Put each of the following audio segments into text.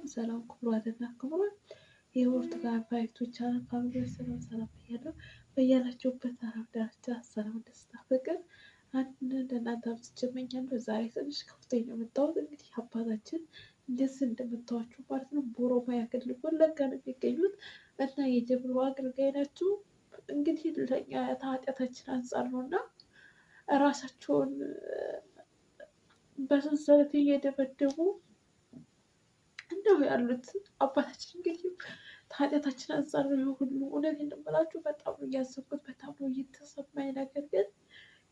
ሰላም ክቡራትና ክቡራን የብርቱካን ፋይቶች ፋሚሊዎች ሰላም ብያለሁ። በያላችሁበት አረብ ዳርቻ ሰላም፣ ደስታ፣ ፍቅር አንድነት ለእናንተ አብዝቼ እመኛለሁ። ዛሬ ትንሽ ከፍቶኝ ነው የመጣሁት። እንግዲህ አባታችን እንደዚህ እንደምታዋቸው ማለት ነው በኦሮሚያ ክልል ወለጋ ነው የሚገኙት እና የጀብሩ አገልጋይ ናቸው። እንግዲህ ለእኛ ከኃጢአታችን አንጻር ነው እና ራሳቸውን በሰንሰለት እየደበደቡ እንደው ያሉት አባታችን እንግዲህ ከኃጢአታችን አንጻር ነው ሁሉ። እውነቴን ነው የምላችሁ፣ በጣም ነው እያሰብኩት፣ በጣም ነው እየተሰማኝ። ነገር ግን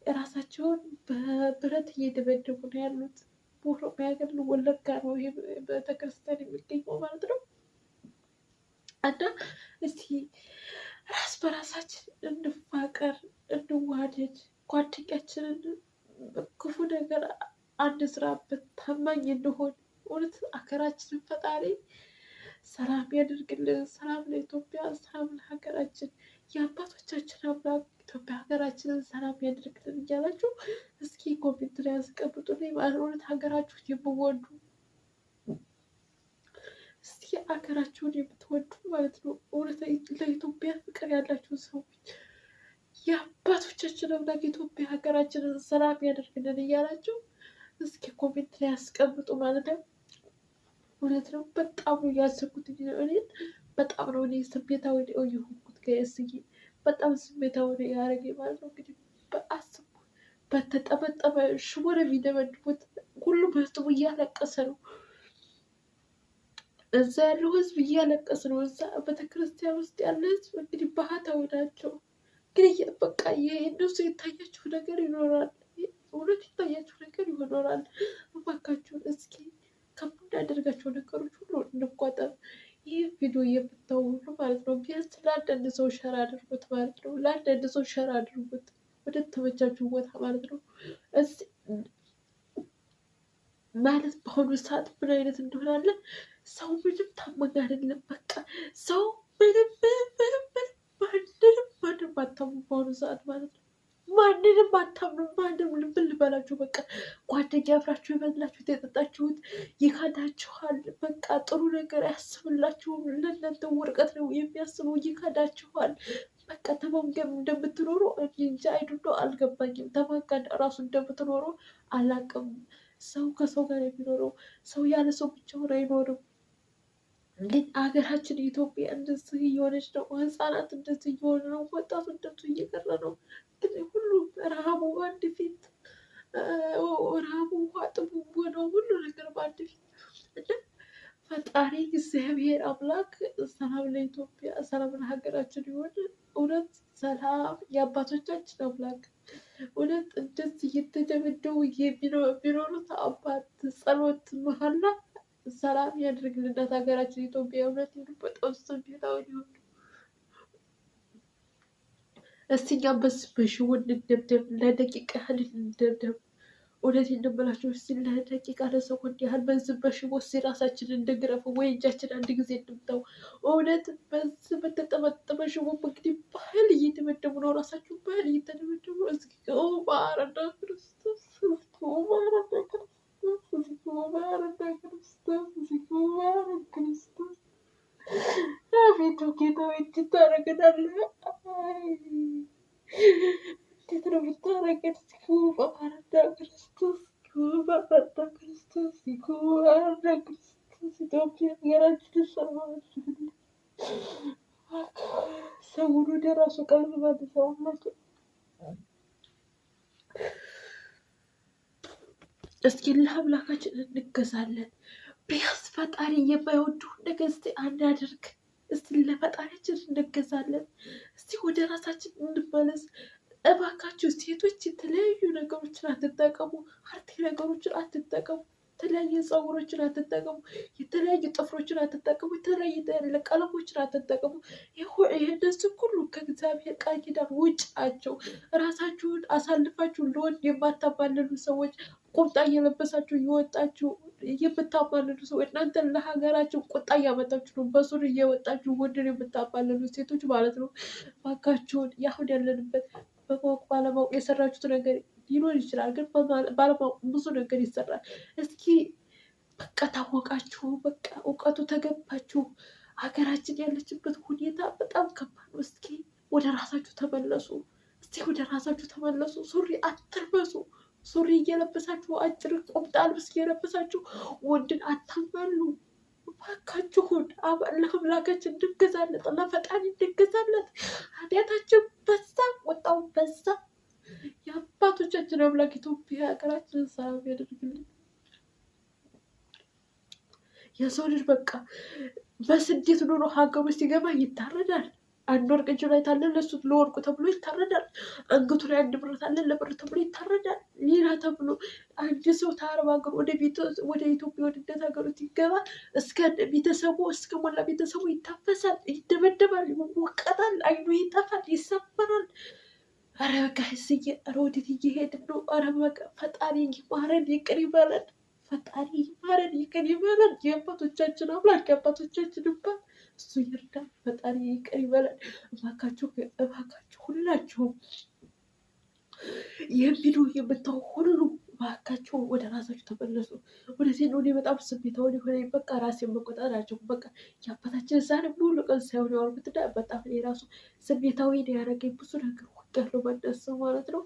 የራሳቸውን በብረት እየደበደቡ ነው ያሉት። በኦሮሚያ ክልል ወለጋ ነው ይሄ ቤተክርስቲያን የሚገኘው ማለት ነው። እና እስቲ ራስ በራሳችን እንፋቀር፣ እንዋደድ፣ ጓደኛችንን ክፉ ነገር አንስራበት፣ ታማኝ እንሆን። እውነት ሀገራችንን ፈጣሪ ሰላም ያደርግልን። ሰላም ለኢትዮጵያ፣ ሰላም ለሀገራችን። የአባቶቻችን አምላክ ኢትዮጵያ ሀገራችንን ሰላም ያደርግልን እያላችሁ እስኪ ኮሜንት ላይ ያስቀምጡልኝ። እውነት ሀገራችሁን የምወዱ እስኪ ሀገራችሁን የምትወዱ ማለት ነው፣ እውነት ለኢትዮጵያ ፍቅር ያላችሁ ሰዎች የአባቶቻችን አምላክ ኢትዮጵያ ሀገራችንን ሰላም ያደርግልን እያላችሁ እስኪ ኮሜንት ላይ ያስቀምጡ ማለት ነው። እውነት ነው። በጣም ነው ያሰብኩት። እኔን በጣም ነው እኔ ስሜታዊ የሆንኩት። ከስዬ በጣም ስሜታዊ ያደረገኝ ማለት ነው። እንግዲህ በአስቡ በተጠመጠመ ሽቦ ነው የሚደበድቡት። ሁሉም ህዝቡ እያለቀሰ ነው። እዛ ያለው ህዝብ እያለቀሰ ነው። እዛ ቤተክርስቲያን ውስጥ ያለ ህዝብ እንግዲህ ባህታዊ ናቸው። እንግዲህ በቃ የእነሱ የታያችሁ ነገር ይኖራል። እውነት የታያችሁ ነገር ይኖራል። እባካችሁን እስኪ ከምናደርጋቸው ነገሮች ሁሉ እንቆጠብ። ይህ ቪዲዮ የምታዩ ሁሉ ማለት ነው ቢያንስ ለአንዳንድ ሰው ሸር አድርጉት ማለት ነው። ለአንዳንድ ሰው ሸር አድርጉት ወደ ተመቻችሁ ቦታ ማለት ነው። ማለት በአሁኑ ሰዓት ምን አይነት እንደሆናለን ሰው ምንም ታማኝ አይደለም። በቃ ሰው ምንም ማንም አታምኑ በአሁኑ ሰዓት ማለት ነው። ማንንም አታምኑ። ማንም ልብል ልበላችሁ። በቃ ጓደኛ አፍራችሁ የበላችሁት የጠጣችሁት ይካዳችኋል። በቃ ጥሩ ነገር አያስብላችሁም። ለእናንተ ወርቀት ነው የሚያስበው። ይካዳችኋል። በቃ ተማምገም እንደምትኖሩ እንጃ አይዱዶ አልገባኝም። ተማጋ ራሱ እንደምትኖሩ አላቅም። ሰው ከሰው ጋር የሚኖረው ሰው ያለ ሰው ብቻውን አይኖርም። ግን ሀገራችን ኢትዮጵያ እንደዚህ እየሆነች ነው። ህፃናት እንደዚህ እየሆነ ነው። ወጣቱ እንደቱ እየቀረ ነው። ግን ሁሉም ረሃቡ በአንድ ፊት፣ ረሃቡ ውሃ ጥሙ ሆነው ሁሉ ነገር በአንድ ፊት እና ፈጣሪ እግዚአብሔር አምላክ ሰላም ለኢትዮጵያ፣ ሰላም ለሀገራችን ይሆን። እውነት ሰላም የአባቶቻችን አምላክ እውነት እንደዚህ እየተደበደቡ የሚኖሩት አባት ጸሎት መሀላ ሰላም ያድርግልናት ሀገራችን ኢትዮጵያ። እውነት በጣም ስሜታዊ ሊሆን እስቲ እኛም በሽቦ እንደብደብ፣ ለደቂቃ ያህል እንደብደብ። እውነት እንደምላቸው እስቲ ለደቂቃ ለሰኮንድ ያህል በዚህ በሽቦ እስቲ ራሳችን እንደግረፍ ወይ እጃችን አንድ ጊዜ እንምታው። እውነት በዚህ በተጠመጠመ ሽቦ እንግዲህ ባህል እየተመደቡ ነው። ራሳቸው ባህል እየተደመደቡ ነው። እስኪ ማረና ክርስቶስ፣ ማረና ክርስቶስ፣ ማረና ክርስቶስ። አቤቱ ጌታ ታረገናል። እንዴት ነው የምታረገን? ማረና ክርስቶስ፣ ማረና ክርስቶስ፣ ማረና ክርስቶስ። ኢትዮጵያ ሀገራችን ሰላም ሰውን ወደ ራሱ ቀልብ መልሰዋላቸው። እስኪ ለአምላካችን እንገዛለን። ቢያንስ ፈጣሪ የማይወደውን ነገር እስቲ አናድርግ። እስቲ ለፈጣሪያችን እንገዛለን። እስቲ ወደ ራሳችን እንመለስ እባካችሁ። ሴቶች የተለያዩ ነገሮችን አትጠቀሙ። አርቲ ነገሮችን አትጠቀሙ። የተለያየ ፀጉሮችን አትጠቀሙ። የተለያዩ ጥፍሮችን አትጠቀሙ። የተለያየ ቀለሞችን አትጠቀሙ። እነዚህ ሁሉ ከእግዚአብሔር ቃል ኪዳን ውጭ ናቸው። ራሳችሁን አሳልፋችሁ ለወንድ የማታባልሉ ሰዎች፣ ቁምጣ እየለበሳችሁ እየወጣችሁ የምታባልሉ ሰዎች፣ እናንተ ለሀገራችሁ ቁጣ እያመጣችሁ ነው። በሱሪ እየወጣችሁ ወንድን የምታባልሉ ሴቶች ማለት ነው። እባካችሁን ያሁን ያለንበት በማወቅ ባለማወቅ የሰራችሁት ነገር ሊኖር ይችላል፣ ግን ባለማወቅ ብዙ ነገር ይሰራል። እስኪ በቃ ታወቃችሁ፣ በቃ እውቀቱ ተገባችሁ። ሀገራችን ያለችበት ሁኔታ በጣም ከባድ ነው። እስኪ ወደ ራሳችሁ ተመለሱ። እስቲ ወደ ራሳችሁ ተመለሱ። ሱሪ አትልበሱ። ሱሪ እየለበሳችሁ አጭር ቁምጣ ልብስ እየለበሳችሁ ወንድን አታማሉ። እባካችሁን ለአምላካችን እንገዛለት፣ ለፈጣሪ እንገዛለት። ኃጢአታችን በዛ፣ ወጣው በዛ። የአባቶቻችን አምላክ ኢትዮጵያ ሀገራችንን ሰላም ያደርግልን። የሰው ልጅ በቃ በስደት ኑሮ ሀገሩ ሲገባ ይታረዳል። አንድ ወርቅ እጁ ላይ ታለ ለሱ ለወርቁ ተብሎ ይታረዳል። አንገቱ ላይ አንድ ብር ታለ ለብር ተብሎ ይታረዳል። ሌላ ተብሎ አንድ ሰው ከአረብ ሀገር ወደ ኢትዮጵያ ወደ እናት ሀገሩ ሲገባ እስከ ቤተሰቡ እስከ ሞላ ቤተሰቡ ይታፈሳል፣ ይደበደባል፣ ይወቀጣል፣ አይኑ ይጠፋል፣ ይሰበራል። ኧረ በቃ ህስዬ፣ ኧረ ወዴት እየሄድን ነው? ኧረ በቃ ፈጣሪ ይማረን፣ ይቅር ይበለን። ፈጣሪ ይማረን፣ ይቅር ይበለን። የአባቶቻችን አምላክ የአባቶቻችን እንባ እሱ ይርዳን። ፈጣሪ ይቅር ይበለን። እባካችሁ እባካችሁ ሁላችሁም የሚሉ የምታው ሁሉ እባካችሁ ወደ ራሳችሁ ተመለሱ። ወደዚህ ነው። እኔ በጣም ስሜታዊ ሆነ። በቃ ራሴን መቆጣጠር አልቻልኩም። በቃ የአባታችን ዛሬ ሙሉ ቀን ሳይሆን ያወርኩትና በጣም እኔ ራሱ ስሜታዊ ነው ያደረገኝ። ብዙ ነገር ያለው መነሱ ማለት ነው።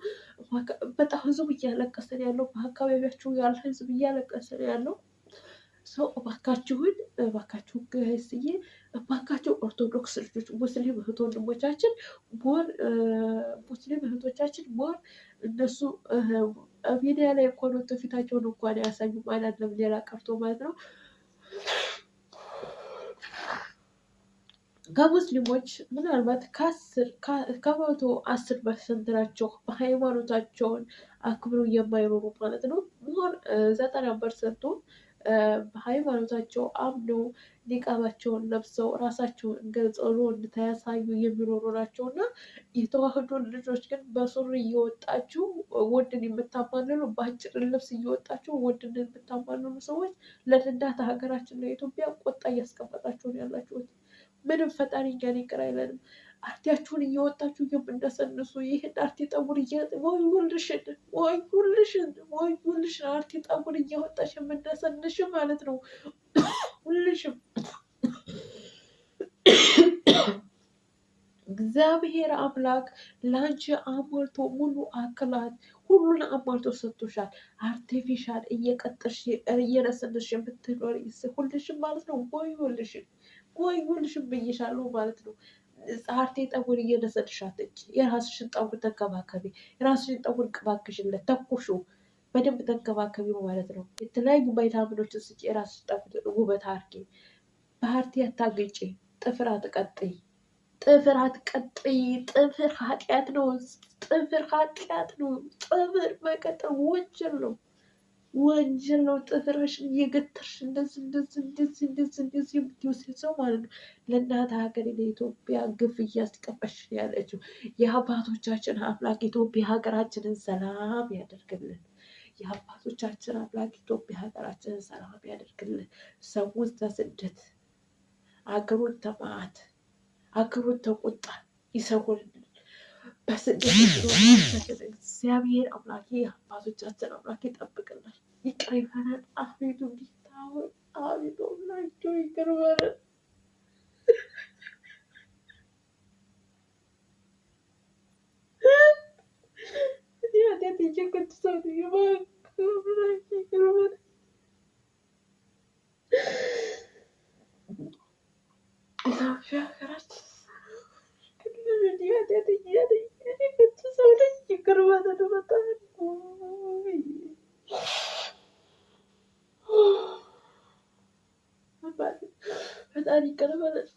በጣም ህዝቡ እያለቀሰ ነው ያለው። በአካባቢያችሁ ያለ ህዝብ እያለቀሰ ነው ያለው። ሰው እባካችሁን ጋይስዬ፣ እባካችሁ ኦርቶዶክስ ልጆች፣ ሙስሊም እህት ወንድሞቻችን ሞር እነሱ ሚዲያ ላይ እንኳን ወጥቶ ፊታቸውን እንኳን ያሳዩ ማለት ነው። ሌላ ቀርቶ ማለት ነው ከሙስሊሞች ምናልባት ከመቶ 10% ናቸው በሃይማኖታቸውን አክብረው የማይኖሩ ማለት ነው። ሞር 90% በሃይማኖታቸው አምነው ኒቃባቸውን ለብሰው ራሳቸውን ገልጸው ለወንድ ያሳዩ የሚኖሩ ናቸው። እና የተዋህዶ ልጆች ግን በሱሪ እየወጣችሁ ወንድን የምታማንሉ፣ በአጭር ልብስ እየወጣችሁ ወንድን የምታማንሉ ሰዎች ለእናት ሀገራችን ለኢትዮጵያ ቆጣ እያስቀመጣችሁ ነው ያላችሁት። ምንም ፈጣሪ እኛን ይቅር አይለንም። አርቲያችሁን እየወጣችሁ የምንደሰንሱ ይህን አርቲ ጠጉር ወዩልሽን አርቲ ጠጉር እያወጣሽ የምንደሰንሽ ማለት ነው። ሁልሽም እግዚአብሔር አምላክ ለአንቺ አሟልቶ ሙሉ አካላት ሁሉን አሟልቶ ሰጥቶሻል። አርቲፊሻል እየቀጠርሽ እየነሰንሽ የምትኖር ሁልሽም ማለት ነው። ወዩልሽን ብዬሻለሁ ማለት ነው። አርቲ ጠጉር እየነሰንሻትች የራስሽን ጠጉር ተንከባከቢ። የራስሽን ጠጉር ቅባክሽለት ተኩሹ፣ በደንብ ተንከባከቢ ማለት ነው። የተለያዩ ቫይታሚኖችን ስጪ። የራስሽን ጠጉር ውበት አርጊ። በአርቲ አታግጪ። ጥፍር አትቀጥይ። ጥፍር ኃጢአት ነው። ጥፍር መቀጠል ወንጀል ነው። ጥፍርሽን እየገተርሽ እንደዚህ የምትወስድ ሰው ማለት ነው። ለእናት ሀገር ለኢትዮጵያ ግፍ እያስቀበሽ ያለችው የአባቶቻችን አምላክ ኢትዮጵያ ሀገራችንን ሰላም ያደርግልን። የአባቶቻችን አምላክ ኢትዮጵያ ሀገራችንን ሰላም ያደርግልን። ሰውን ተስደት አገሩን ተማት አገሩን ተቆጣ ይሰውርልን። በስደት እግዚአብሔር አምላኬ አባቶቻችን አምላኬ ይጠብቅልን፣ ይቅር ይበለን። አቤቱ ጌታ ሆይ አቤቱ አምላኬ ይቅር በለን። ኃጢአት እየቀድሳሉ አምላኬ ይቅር በለን። ኢትዮጵያ ሀገራችን ፈጣሪ ይቅር በለን።